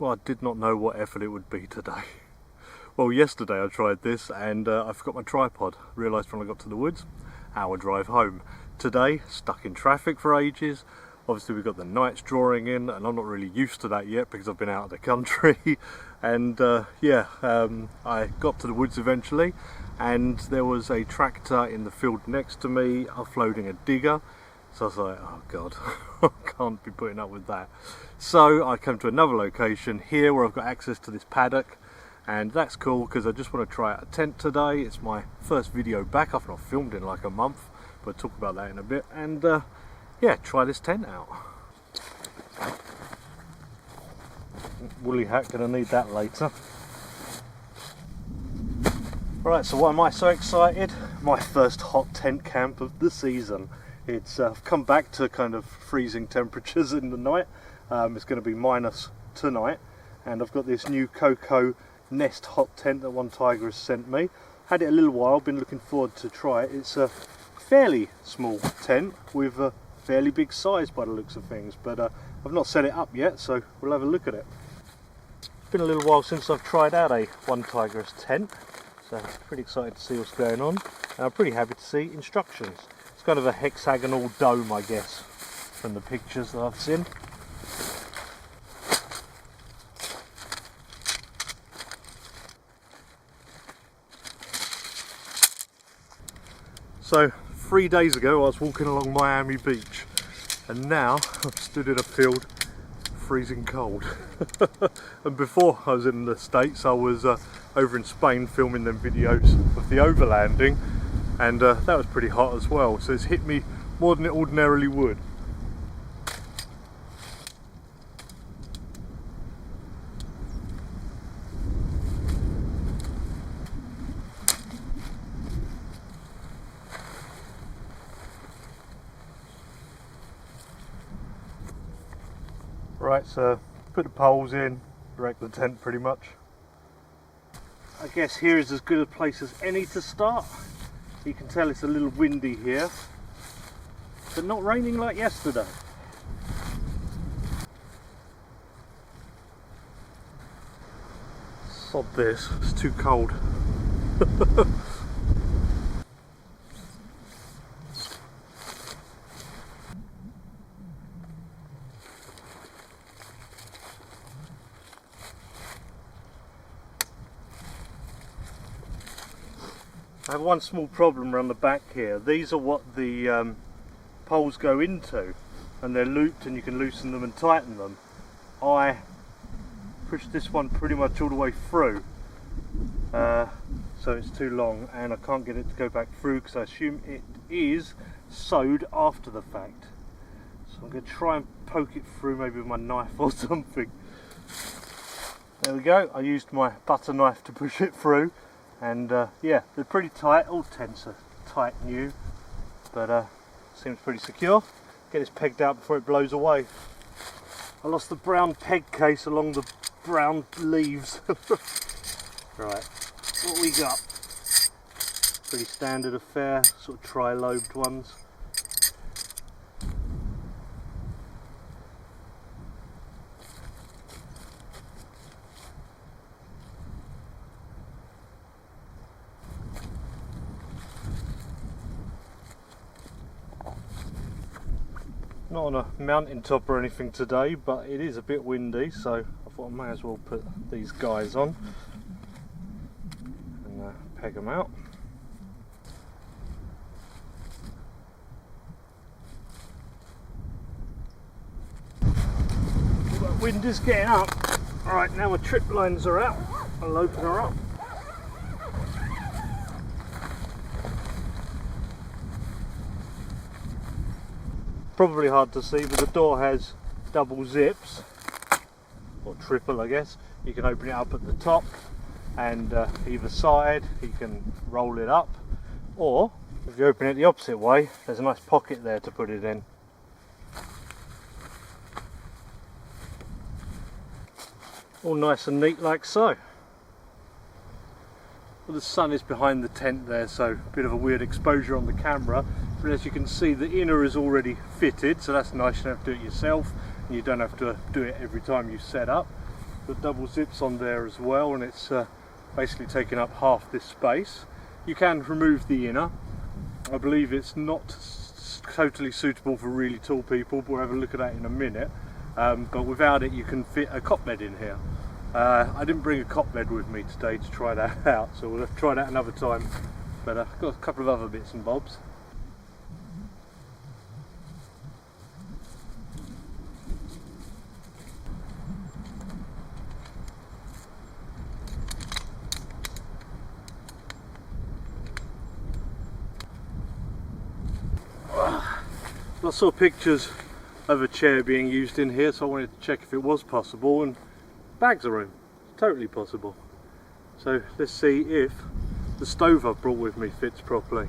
Well, I did not know what effort it would be today. Well, yesterday I tried this and I forgot my tripod. Realised when I got to the woods, hour drive home. Today, stuck in traffic for ages. Obviously we've got the nights drawing in and I'm not really used to that yet because I've been out of the country. And I got to the woods eventually and there was a tractor in the field next to me offloading a digger. So I was like, oh god, I can't be putting up with that. So I came to another location here where I've got access to this paddock, and that's cool because I just want to try out a tent today. It's my first video back. I've not filmed in like a month, but I'll talk about that in a bit. And yeah, try this tent out. Woolly hat, gonna need that later. Right, so why am I so excited? My first hot tent camp of the season. It's come back to kind of freezing temperatures in the night. It's going to be minus tonight, and I've got this new Cocoa Nest hot tent that one tiger has sent me. Had it a little while, been looking forward to try it. It's a fairly small tent with a fairly big size by the looks of things, but I've not set it up yet, so we'll have a look at it. It's been a little while since I've tried out a One Tiger's tent, so pretty excited to see what's going on. And I'm pretty happy to see instructions. Kind of a hexagonal dome, I guess, from the pictures that I've seen. So 3 days ago I was walking along Miami Beach and now I've stood in a field freezing cold. And before I was in the States I was over in Spain filming them videos of the overlanding, and that was pretty hot as well, so it's hit me more than it ordinarily would. Right, so put the poles in, erect the tent pretty much. I guess here is as good a place as any to start. You can tell it's a little windy here, but not raining like yesterday. Sod this, it's too cold. I have one small problem around the back here. These are what the poles go into, and they're looped and you can loosen them and tighten them. I pushed this one pretty much all the way through, so it's too long and I can't get it to go back through because I assume it is sewed after the fact. So I'm going to try and poke it through maybe with my knife or something. There we go, I used my butter knife to push it through. And yeah, they're pretty tight. All tents are tight new, but seems pretty secure. Get this pegged out before it blows away. I lost the brown peg case along the brown leaves. Right, what we got? Pretty standard affair, sort of tri-lobed ones. Not on a mountain top or anything today, but it is a bit windy, so I thought I may as well put these guys on and peg them out. The wind is getting up. Alright, now my trip lines are out. I'll open her up. Probably hard to see, but the door has double zips, or triple I guess. You can open it up at the top and either side you can roll it up, or if you open it the opposite way there's a nice pocket there to put it in. All nice and neat like so. Well, the sun is behind the tent there, so a bit of a weird exposure on the camera, but as you can see the inner is already fitted, so that's nice. You don't have to do it yourself and you don't have to do it every time you set up. Got double zips on there as well, and it's basically taking up half this space. You can remove the inner. I believe it's not totally suitable for really tall people, but we'll have a look at that in a minute. But without it you can fit a cot bed in here. I didn't bring a cot bed with me today to try that out, so we'll try that another time. But I've got a couple of other bits and bobs. I saw pictures of a chair being used in here, so I wanted to check if it was possible, and bags of room, totally possible. So let's see if the stove I've brought with me fits properly.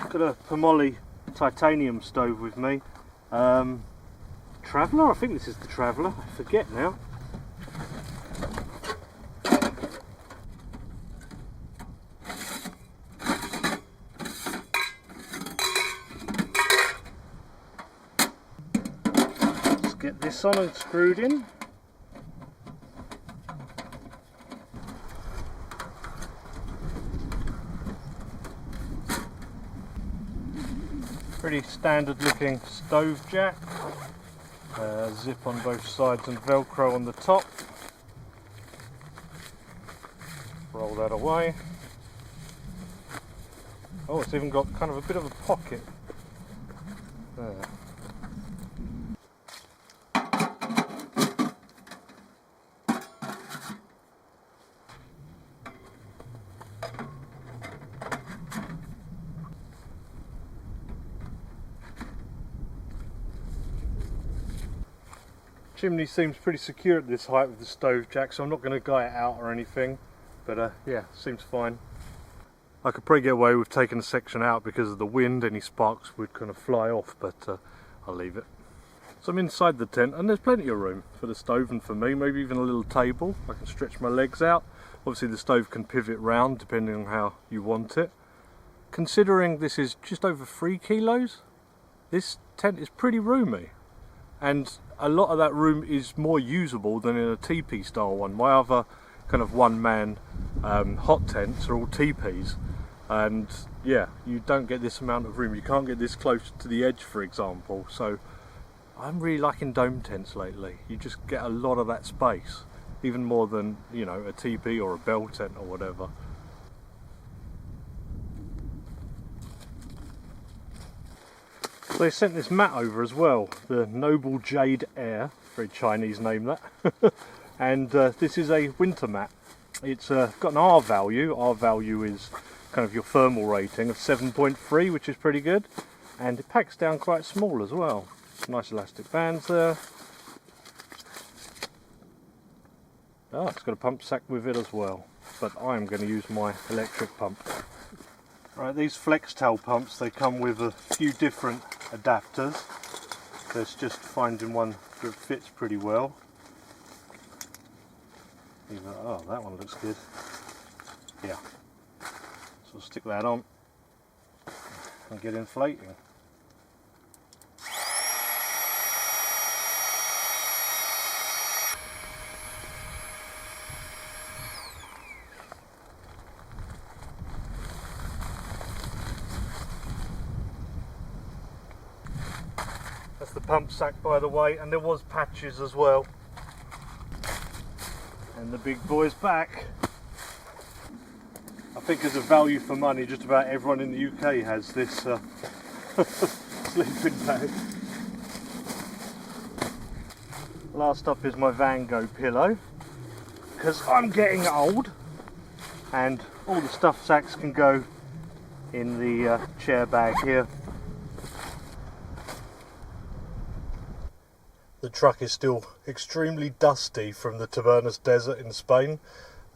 Got a Pomoli titanium stove with me. Traveller, I think this is the Traveller, I forget now. Get this on and screwed in. Pretty standard looking stove jack. Zip on both sides and Velcro on the top. Roll that away. Oh, it's even got kind of a bit of a pocket there. Chimney seems pretty secure at this height with the stove jack, so I'm not going to guy it out or anything, but yeah, seems fine. I could probably get away with taking a section out because of the wind. Any sparks would kind of fly off, but I'll leave it. So I'm inside the tent and there's plenty of room for the stove and for me, maybe even a little table. I can stretch my legs out. Obviously the stove can pivot round depending on how you want it. Considering this is just over 3 kilos, this tent is pretty roomy. And a lot of that room is more usable than in a teepee style one. My other kind of one-man hot tents are all teepees, and yeah, you don't get this amount of room. You can't get this close to the edge, for example. So I'm really liking dome tents lately. You just get a lot of that space, even more than, you know, a teepee or a bell tent or whatever. They sent this mat over as well, the Noble Jade Air, very Chinese name that, and this is a winter mat. It's got an R value. R value is kind of your thermal rating of 7.3, which is pretty good, and it packs down quite small as well. Nice elastic bands there. Oh, it's got a pump sack with it as well, but I'm going to use my electric pump. Right, these flex tail pumps, they come with a few different adapters. So it's just finding one that fits pretty well. Oh, that one looks good. Yeah. So we'll stick that on and get inflating. That's the pump sack, by the way, and there was patches as well. And the big boy's back. I think as a value for money, just about everyone in the UK has this sleeping bag. Last up is my Van Gogh pillow, because I'm getting old and all the stuff sacks can go in the chair bag here. The truck is still extremely dusty from the Tabernas Desert in Spain.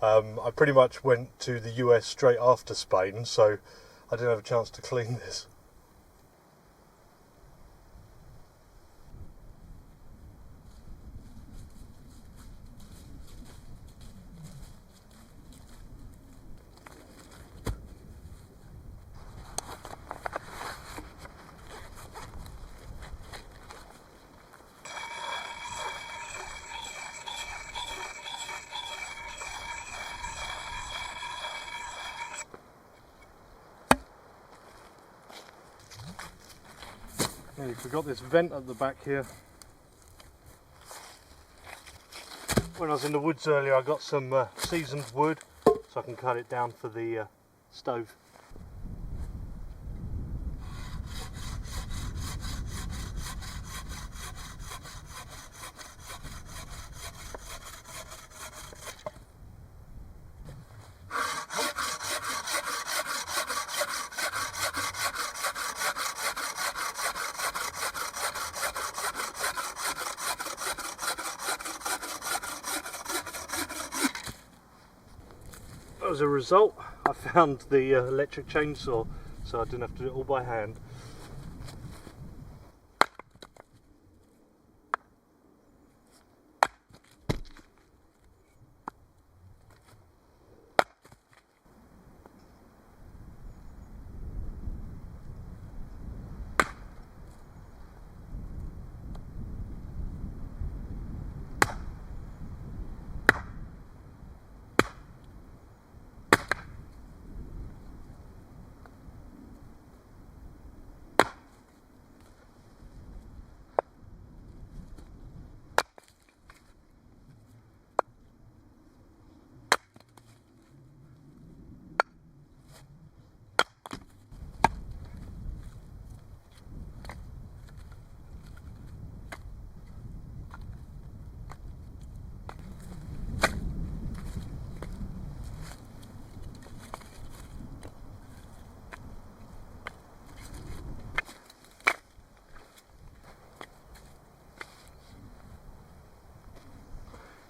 I pretty much went to the US straight after Spain, so I didn't have a chance to clean this. Nearly forgot this vent at the back here. When I was in the woods earlier, I got some seasoned wood so I can cut it down for the stove. As a result, I found the electric chainsaw, so I didn't have to do it all by hand.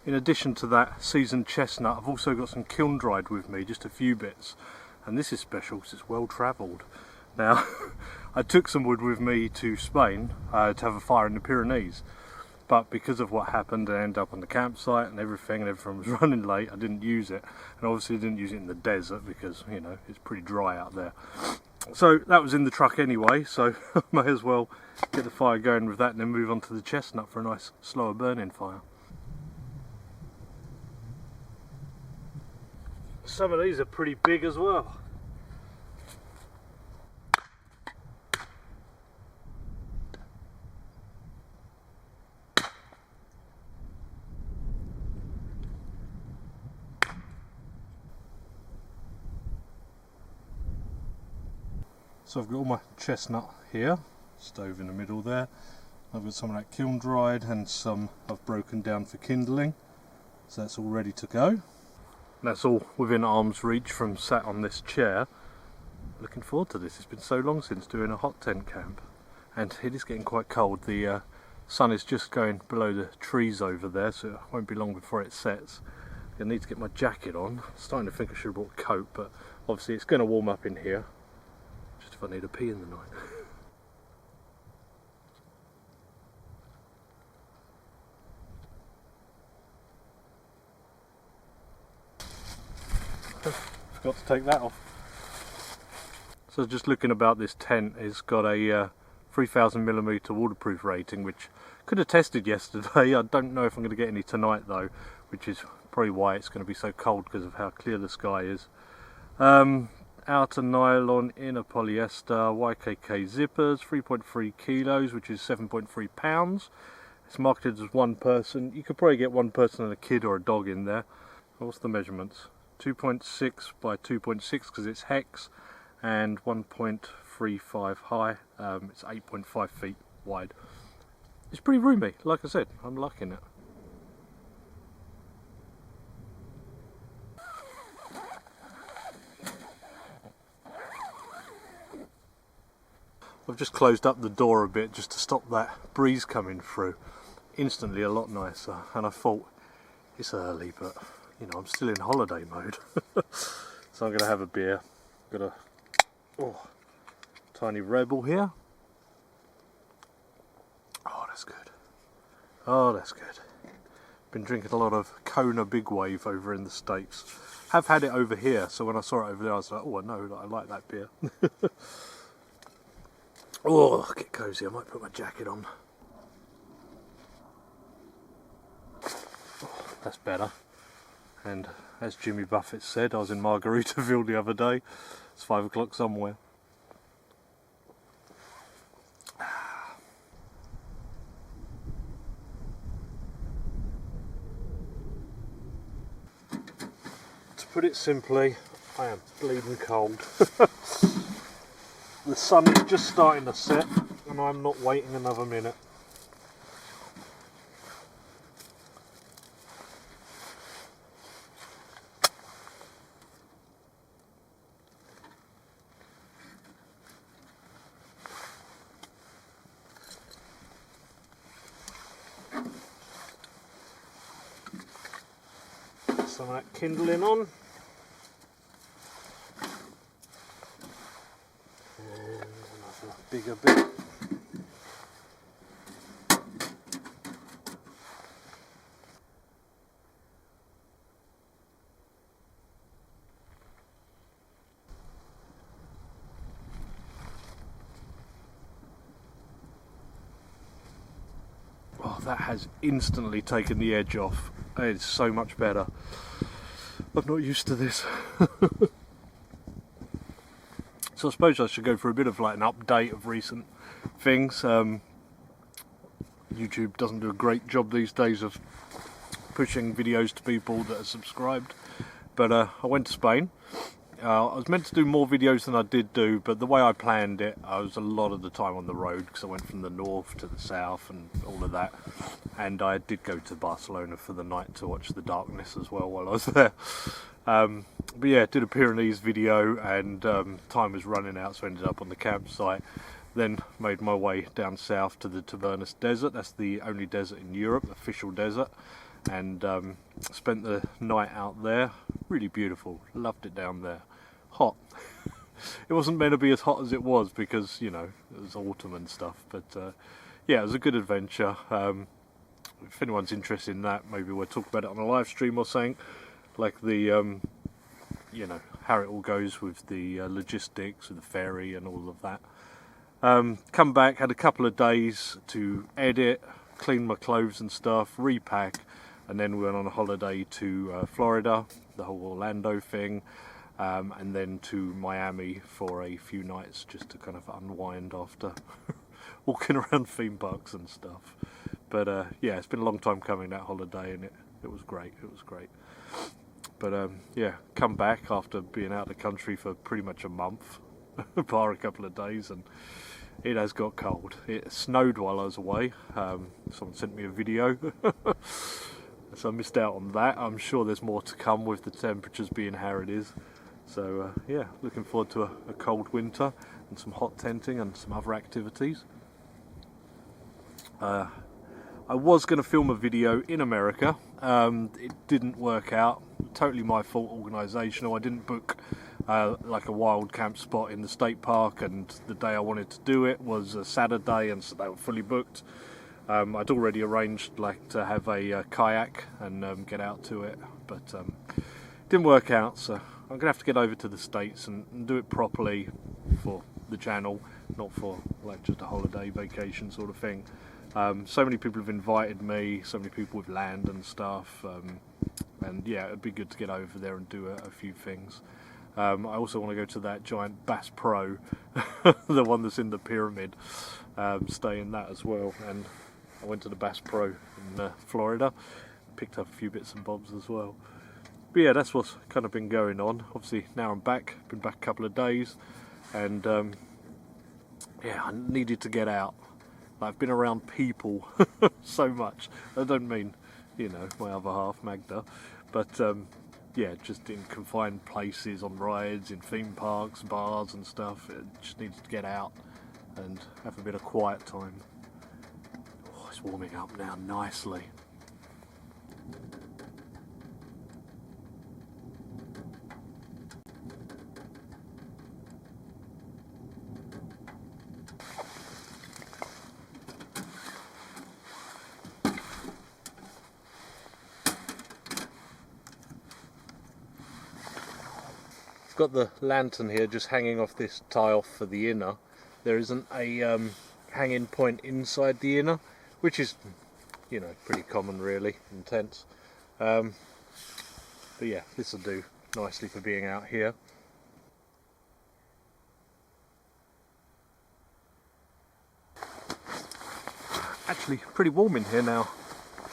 In addition to that seasoned chestnut, I've also got some kiln dried with me, just a few bits, and this is special because it's well travelled. Now, I took some wood with me to Spain to have a fire in the Pyrenees, but because of what happened, I ended up on the campsite and everything was running late. I didn't use it, and obviously didn't use it in the desert because, you know, it's pretty dry out there. So that was in the truck anyway, so I may as well get the fire going with that and then move on to the chestnut for a nice slower burning fire. Some of these are pretty big as well. So I've got all my chestnut here, stove in the middle there. I've got some of that kiln dried and some I've broken down for kindling. So that's all ready to go. That's all within arm's reach from sat on this chair. Looking forward to this. It's been so long since doing a hot tent camp, and it is getting quite cold. The sun is just going below the trees over there, so it won't be long before it sets. I need to get my jacket on. I'm starting to think I should have brought a coat, but obviously it's going to warm up in here, just if I need a pee in the night. Forgot to take that off. So just looking about this tent, it's got a 3000mm waterproof rating, which could have tested yesterday. I don't know if I'm going to get any tonight though, which is probably why it's going to be so cold because of how clear the sky is. Outer nylon, inner polyester, YKK zippers, 3.3 kilos, which is 7.3 pounds. It's marketed as one person. You could probably get one person and a kid or a dog in there. What's the measurements? 2.6 by 2.6 because it's hex, and 1.35 high. It's 8.5 feet wide. It's pretty roomy, like I said. I'm liking it. I've just closed up the door a bit just to stop that breeze coming through. Instantly a lot nicer, and I thought it's early, but you know, I'm still in holiday mode. So I'm going to have a beer. Got a tiny Rebel here. Oh, that's good. Oh, that's good. Been drinking a lot of Kona Big Wave over in the States. Have had it over here, so when I saw it over there I was like, oh, I know, I like that beer. Oh, get cosy. I might put my jacket on. Oh, that's better. And as Jimmy Buffett said, I was in Margaritaville the other day. It's 5 o'clock somewhere. put it simply, I am bleeding cold. The sun is just starting to set and I'm not waiting another minute. Some of that kindling on. And another bigger bit. Oh, that has instantly taken the edge off. It's so much better. I'm not used to this. So I suppose I should go for a bit of like an update of recent things. YouTube doesn't do a great job these days of pushing videos to people that are subscribed. But I went to Spain. I was meant to do more videos than I did do, but the way I planned it, I was a lot of the time on the road because I went from the north to the south and all of that. And I did go to Barcelona for the night to watch the darkness as well while I was there. But yeah, did a Pyrenees video and time was running out, so I ended up on the campsite. Then made my way down south to the Tabernas Desert. That's the only desert in Europe, official desert. And spent the night out there. Really beautiful, loved it down there. Hot. It wasn't meant to be as hot as it was because, you know, it was autumn and stuff. But yeah, it was a good adventure. If anyone's interested in that, maybe we'll talk about it on a live stream or something. Like the, you know, how it all goes with the logistics, with the ferry and all of that. Come back, had a couple of days to edit, clean my clothes and stuff, repack, and then we went on a holiday to Florida, the whole Orlando thing, and then to Miami for a few nights just to kind of unwind after walking around theme parks and stuff. But yeah, it's been a long time coming, that holiday, and it was great, it was great. But yeah, come back after being out of the country for pretty much a month, bar a couple of days, and it has got cold. It snowed while I was away. Someone sent me a video, so I missed out on that. I'm sure there's more to come with the temperatures being how it is. So yeah, looking forward to a cold winter and some hot tenting and some other activities. I was going to film a video in America. It didn't work out. Totally my fault, organisational. I didn't book like a wild camp spot in the state park, and the day I wanted to do it was a Saturday, and so they were fully booked. I'd already arranged like to have a kayak and get out to it, but didn't work out. So I'm gonna have to get over to the States and do it properly for the channel, not for like just a holiday vacation sort of thing. So many people have invited me, so many people with land and stuff, and yeah, it'd be good to get over there and do a few things. I also want to go to that giant Bass Pro, the one that's in the pyramid, stay in that as well. And I went to the Bass Pro in Florida, picked up a few bits and bobs as well. But yeah, that's what's kind of been going on. Obviously now I'm back, been back a couple of days, and yeah, I needed to get out. I've been around people so much. I don't mean, you know, my other half, Magda, but yeah, just in confined places, on rides, in theme parks, bars and stuff. It just needs to get out and have a bit of quiet time. Oh, it's warming up now nicely. I've got the lantern here just hanging off this tie off for the inner. There isn't a hanging point inside the inner, which is, you know, pretty common really, intense. But yeah, this will do nicely for being out here. Actually pretty warm in here now,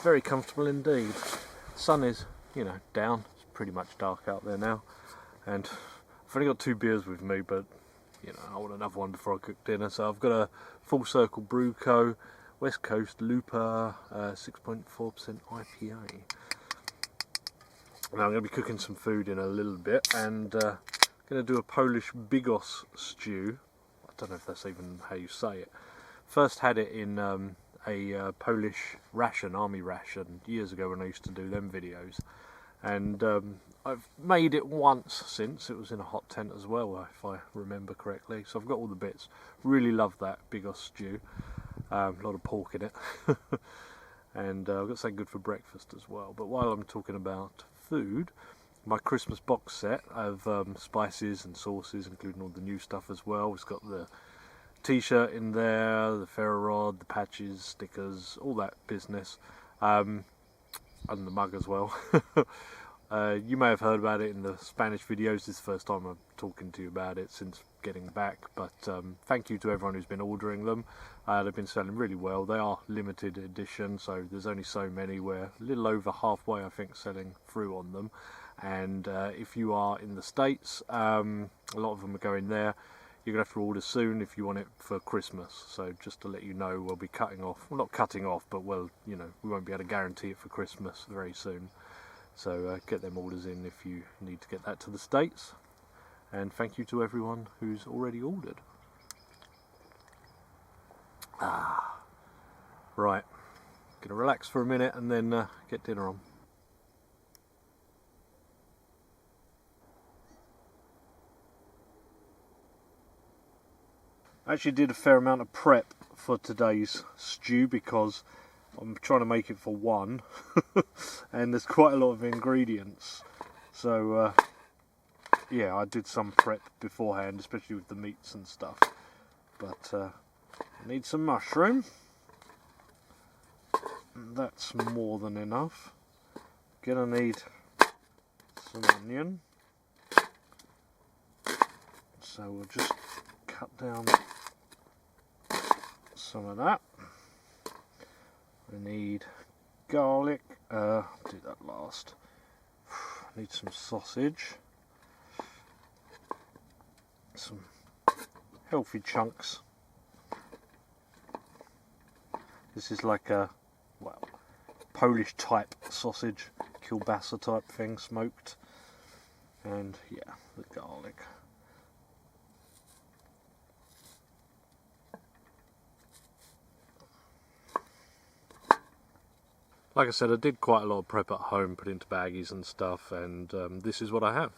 very comfortable indeed. Sun is, you know, down, it's pretty much dark out there now, and I've only got 2 beers with me, but you know, I want another one before I cook dinner. So I've got a Full Circle Brew Co. West Coast Looper 6.4% IPA. Now I'm going to be cooking some food in a little bit, and going to do a Polish bigos stew. I don't know if that's even how you say it. First had it in a Polish ration, army ration, years ago when I used to do them videos, and I've made it once since. It was in a hot tent as well, if I remember correctly, so I've got all the bits. Really love that bigos stew. A lot of pork in it. And I've got something good for breakfast as well. But while I'm talking about food, my Christmas box set of spices and sauces, including all the new stuff as well. It's got the t-shirt in there, the ferro rod, the patches, stickers, all that business, and the mug as well. You may have heard about it in the Spanish videos. This is the first time I'm talking to you about it since getting back, but thank you to everyone who's been ordering them. They've been selling really well. They are limited edition, so there's only so many. We're a little over halfway, I think, selling through on them. And if you are in the States, a lot of them are going there. You're going to have to order soon if you want it for Christmas. So just to let you know, we'll be cutting off, well, not cutting off, but well, you know, we won't be able to guarantee it for Christmas very soon. So get them orders in if you need to get that to the States. And thank you to everyone who's already ordered. Right, gonna relax for a minute and then get dinner on. I actually did a fair amount of prep for today's stew because I'm trying to make it for one and there's quite a lot of ingredients. So yeah, I did some prep beforehand, especially with the meats and stuff. But I need some mushroom. That's more than enough. Gonna need some onion. So we'll just cut down some of that. I need garlic. I'll do that last. I need some sausage. Some healthy chunks. This is like a, well, Polish type sausage, kielbasa type thing, smoked. And yeah, the garlic. Like I said, I did quite a lot of prep at home, put into baggies and stuff, and this is what I have.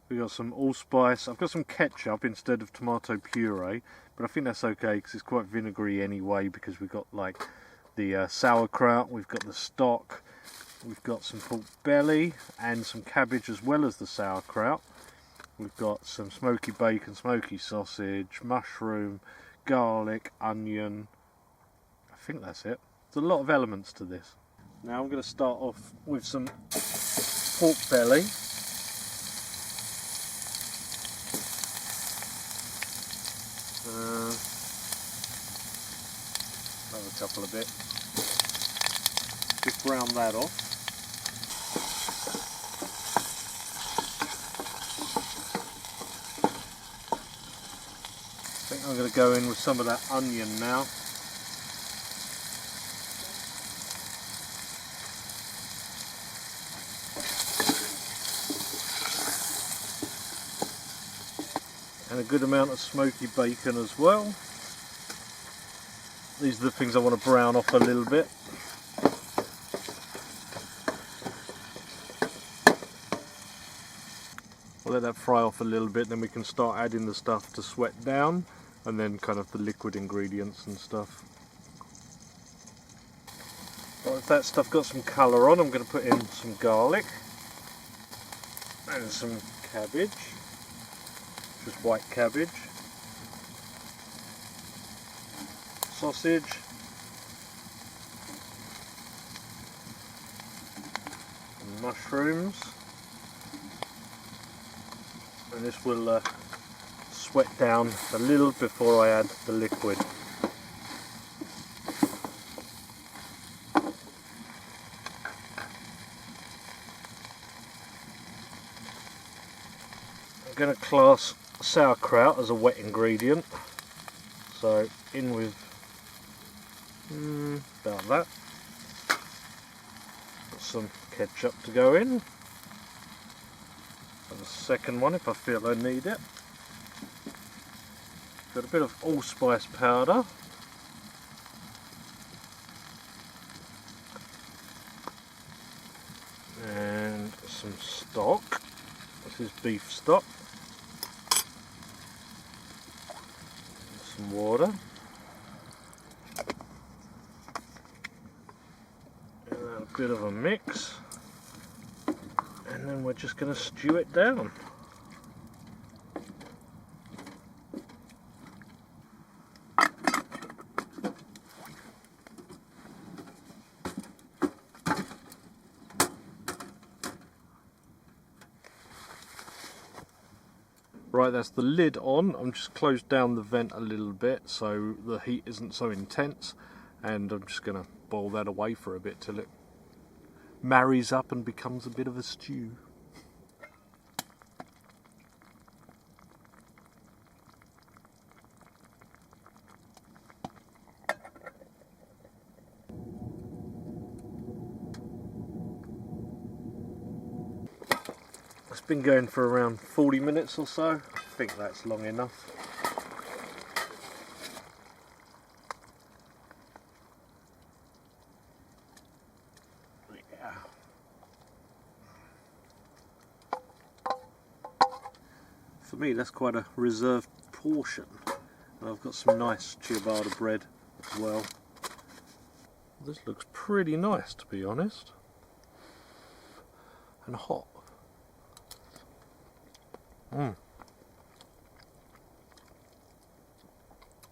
We got some allspice. I've got some ketchup instead of tomato puree, but I think that's okay because it's quite vinegary anyway, because we've got like the sauerkraut, we've got the stock, we've got some pork belly and some cabbage as well as the sauerkraut. We've got some smoky bacon, smoky sausage, mushroom, garlic, onion. I think that's it. There's a lot of elements to this. Now I'm going to start off with some pork belly. Another couple of bits. Just brown that off. I think I'm going to go in with some of that onion now. And a good amount of smoky bacon as well. These are the things I want to brown off a little bit. We'll let that fry off a little bit, then we can start adding the stuff to sweat down, and then kind of the liquid ingredients and stuff. Once that stuff got some colour on, I'm going to put in some garlic and some cabbage. Just white cabbage, sausage, and mushrooms, and this will sweat down a little before I add the liquid. going to class sauerkraut as a wet ingredient, so in with about that. Got some ketchup to go in, and a second one if I feel I need it. Got a bit of allspice powder, and some stock. This is beef stock. Some water. And a bit of a mix. And then we're just going to stew it down. Right, that's the lid on. I'm just closed down the vent a little bit so the heat isn't so intense, and I'm just going to boil that away for a bit till it marries up and becomes a bit of a stew. It's been going for around 40 minutes or so. I think that's long enough. Yeah. For me, that's quite a reserved portion. And I've got some nice ciabatta bread as well. This looks pretty nice, to be honest. And hot.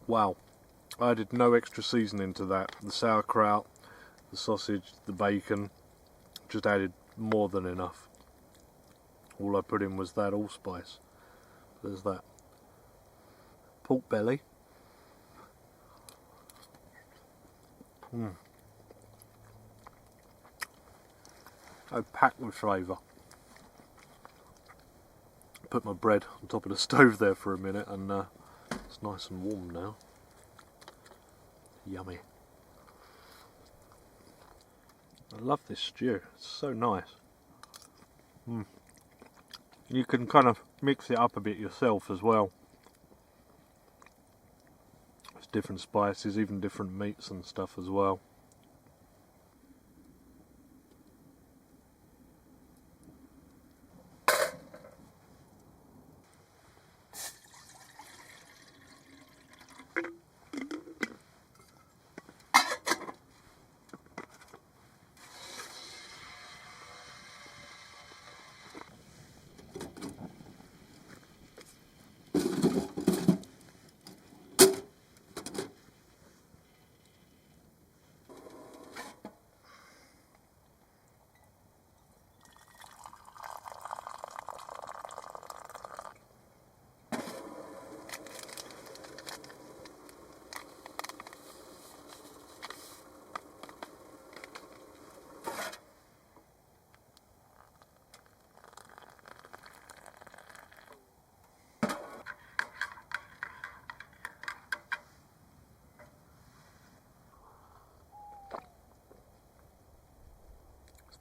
Wow, I added no extra seasoning to that. The sauerkraut, the sausage, the bacon, just added more than enough. All I put in was that allspice. There's that pork belly. So packed with flavour. Put my bread on top of the stove there for a minute, and it's nice and warm now. Yummy. I love this stew, it's so nice. You can kind of mix it up a bit yourself as well. There's different spices, even different meats and stuff as well.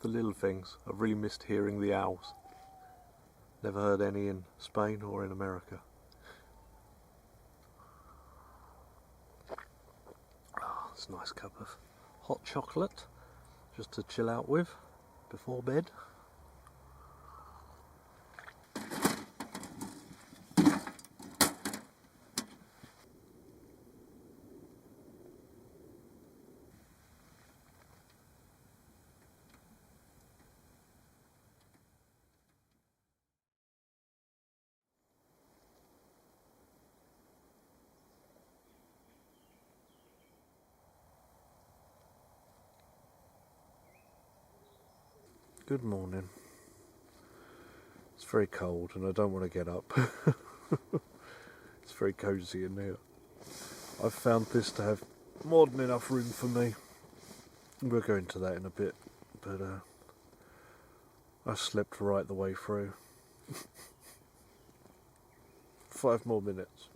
The little things. I've really missed hearing the owls. Never heard any in Spain or in America. Oh, it's a nice cup of hot chocolate just to chill out with before bed. Good morning. It's very cold and I don't want to get up. It's very cosy in here. I've found this to have more than enough room for me. We'll go into that in a bit, but I slept right the way through. 5 more minutes.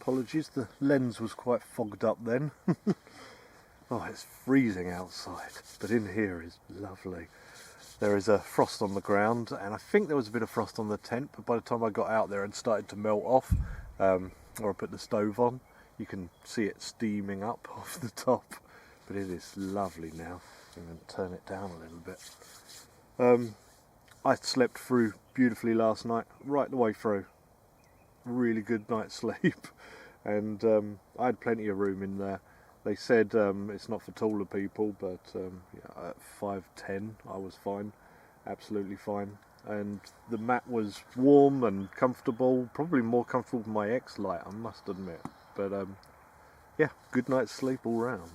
Apologies, the lens was quite fogged up then. Oh, it's freezing outside, but in here is lovely. There is a frost on the ground, and I think there was a bit of frost on the tent, but by the time I got out there it started to melt off, or I put the stove on. You can see it steaming up off the top, but it is lovely now. I'm going to turn it down a little bit. I slept through beautifully last night, right the way through. Really good night's sleep, and I had plenty of room in there. They said it's not for taller people, but yeah, at 5'10" I was fine, absolutely fine, and the mat was warm and comfortable, probably more comfortable than my X-Lite, I must admit, but yeah, good night's sleep all round.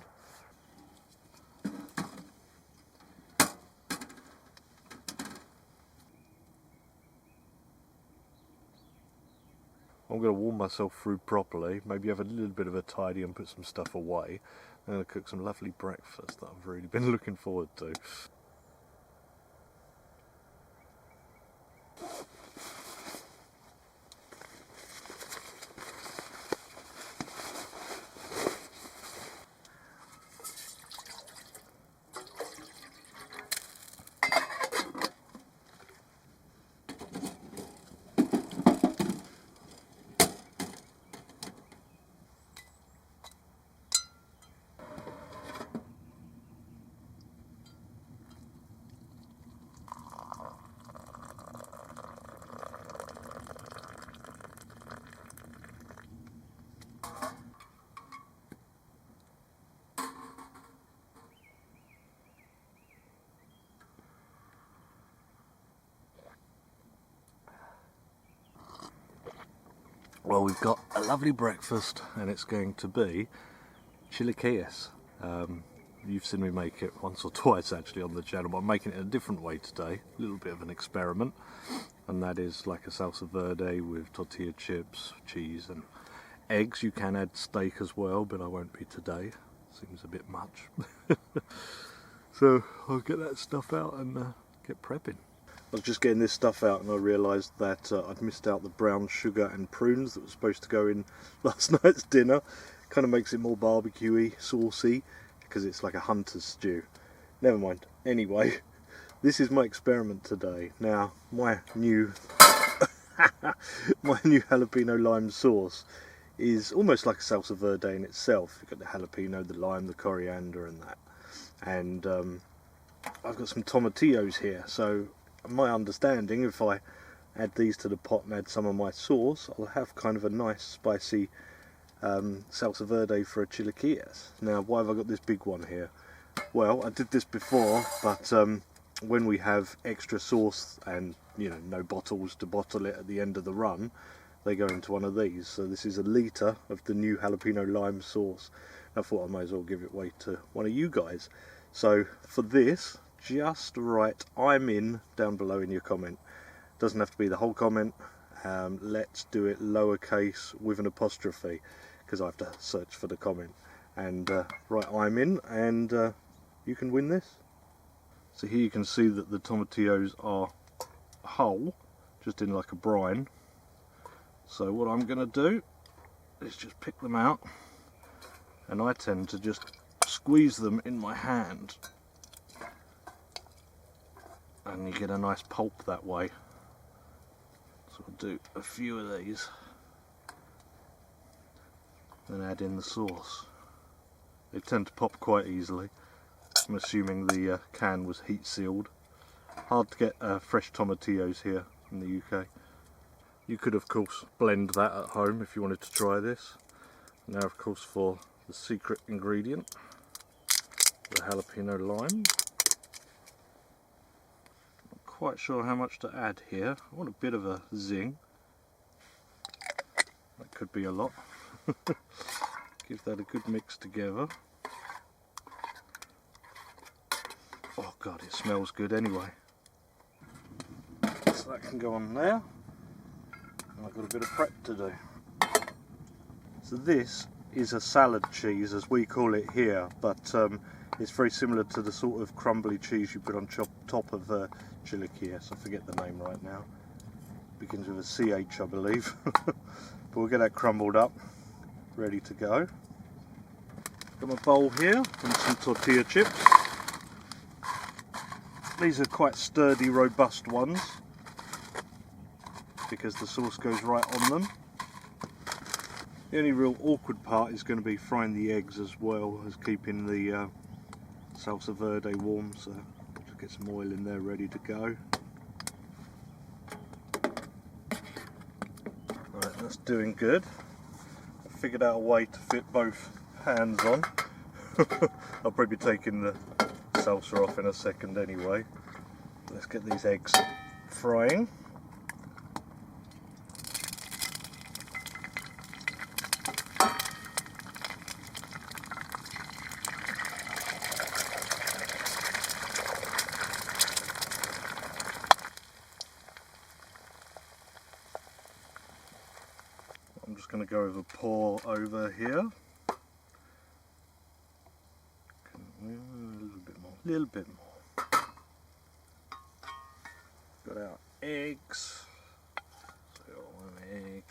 I'm going to warm myself through properly, maybe have a little bit of a tidy and put some stuff away. I'm going to cook some lovely breakfast that I've really been looking forward to. Well, we've got a lovely breakfast, and it's going to be chilaquiles. You've seen me make it once or twice actually on the channel, but I'm making it a different way today, a little bit of an experiment, and that is like a salsa verde with tortilla chips, cheese and eggs. You can add steak as well, but I won't be today, seems a bit much. So I'll get that stuff out and get prepping. I was just getting this stuff out and I realised that I'd missed out the brown sugar and prunes that was supposed to go in last night's dinner. Kind of makes it more barbecuey, saucy, because it's like a hunter's stew. Never mind. Anyway, this is my experiment today. Now, my new my new jalapeno lime sauce is almost like a salsa verde in itself. You've got the jalapeno, the lime, the coriander and that. And I've got some tomatillos here, so my understanding, if I add these to the pot and add some of my sauce, I'll have kind of a nice spicy salsa verde for a chilaquiles. Now, why have I got this big one here? Well, I did this before, but when we have extra sauce and, you know, no bottles to bottle it at the end of the run, they go into one of these. So this is a litre of the new jalapeno lime sauce. I thought I might as well give it away to one of you guys. So for this, just write "I'm in" down below in your comment. Doesn't have to be the whole comment. Let's do it lowercase with an apostrophe, because I have to search for the comment. And write "I'm in" and you can win this. So here you can see that the tomatillos are whole, just in like a brine. So what I'm going to do is just pick them out, and I tend to just squeeze them in my hand, and you get a nice pulp that way. So I'll do a few of these and add in the sauce. They tend to pop quite easily. I'm assuming the can was heat sealed. Hard to get fresh tomatillos here in the UK. You could of course blend that at home if you wanted to try this. Now of course for the secret ingredient, the jalapeno lime. Not quite sure how much to add here. I want a bit of a zing. That could be a lot. Give that a good mix together. Oh god, it smells good anyway. So that can go on there. And I've got a bit of prep to do. So this is a salad cheese as we call it here, but it's very similar to the sort of crumbly cheese you put on top of chilaquiles. I forget the name right now. Begins with a CH, I believe. But we'll get that crumbled up, ready to go. Got my bowl here and some tortilla chips. These are quite sturdy, robust ones because the sauce goes right on them. The only real awkward part is going to be frying the eggs as well as keeping the salsa verde warm, so just get some oil in there ready to go. Right, that's doing good. I figured out a way to fit both hands on. I'll probably be taking the salsa off in a second anyway. Let's get these eggs frying. I'm just going to go with a pour over here. A little bit more. Got our eggs. So one egg.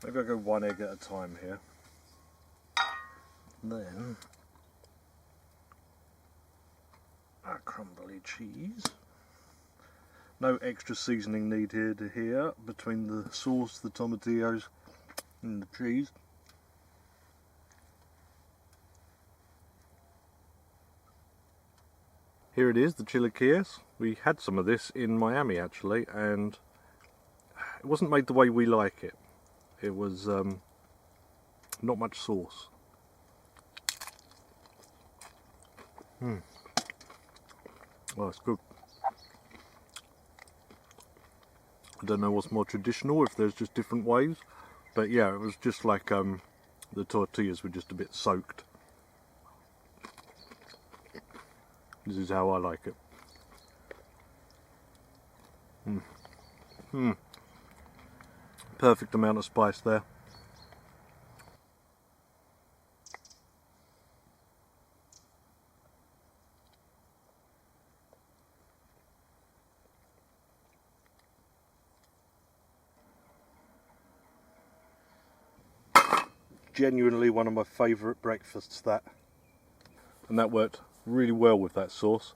Maybe I'll go one egg at a time here. Then our crumbly cheese. No extra seasoning needed here between the sauce, the tomatillos and the cheese. Here it is, the chilaquiles. We had some of this in Miami actually, and it wasn't made the way we like it. It was not much sauce. Well, it's good. I don't know what's more traditional, if there's just different ways, but yeah, it was just like the tortillas were just a bit soaked. This is how I like it. Perfect amount of spice there. Genuinely one of my favourite breakfasts, that. And that worked really well with that sauce.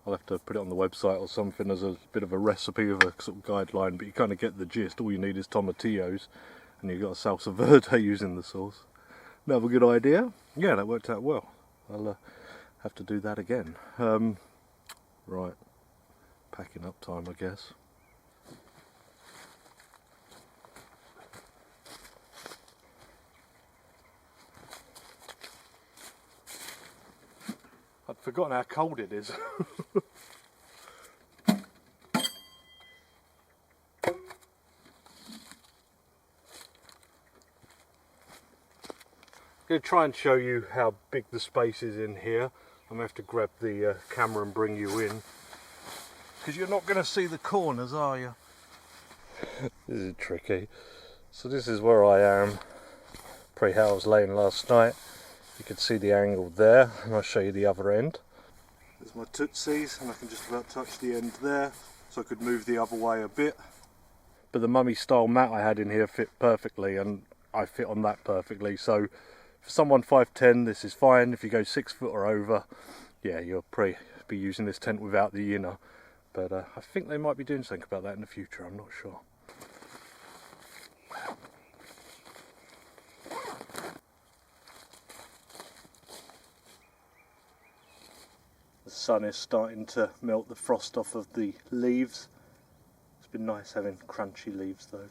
I'll have to put it on the website or something as a bit of a recipe of a sort of guideline, but you kind of get the gist. All you need is tomatillos and you've got a salsa verde using the sauce. Another good idea. Yeah, that worked out well. I'll have to do that again. Right, packing up time, I guess. I'd forgotten how cold it is. I'm going to try and show you how big the space is in here. I'm going to have to grab the camera and bring you in, because you're not going to see the corners, are you? This is tricky. So this is where I am, probably how I was laying last night. You can see the angle there, and I'll show you the other end. There's my tootsies, and I can just about touch the end there, so I could move the other way a bit. But the mummy style mat I had in here fit perfectly, and I fit on that perfectly. So for someone 5'10", this is fine. If you go 6 foot or over, yeah, you'll probably be using this tent without the inner. But I think they might be doing something about that in the future, I'm not sure. The sun is starting to melt the frost off of the leaves. It's been nice having crunchy leaves though.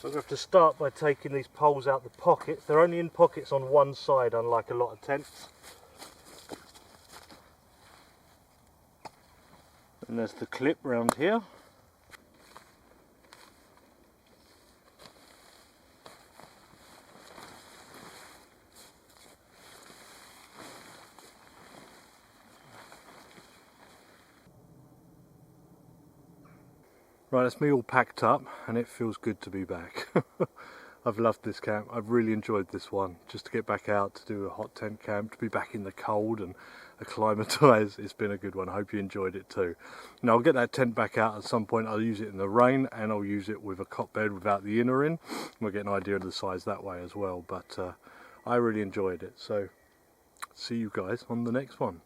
So I'm going to have to start by taking these poles out the pockets. They're only in pockets on one side, unlike a lot of tents. And there's the clip round here. Right, that's me all packed up and it feels good to be back. I've loved this camp. I've really enjoyed this one. Just to get back out to do a hot tent camp, to be back in the cold and acclimatise, it's been a good one. I hope you enjoyed it too. Now I'll get that tent back out at some point. I'll use it in the rain and I'll use it with a cot bed without the inner in. We'll get an idea of the size that way as well. But I really enjoyed it. So see you guys on the next one.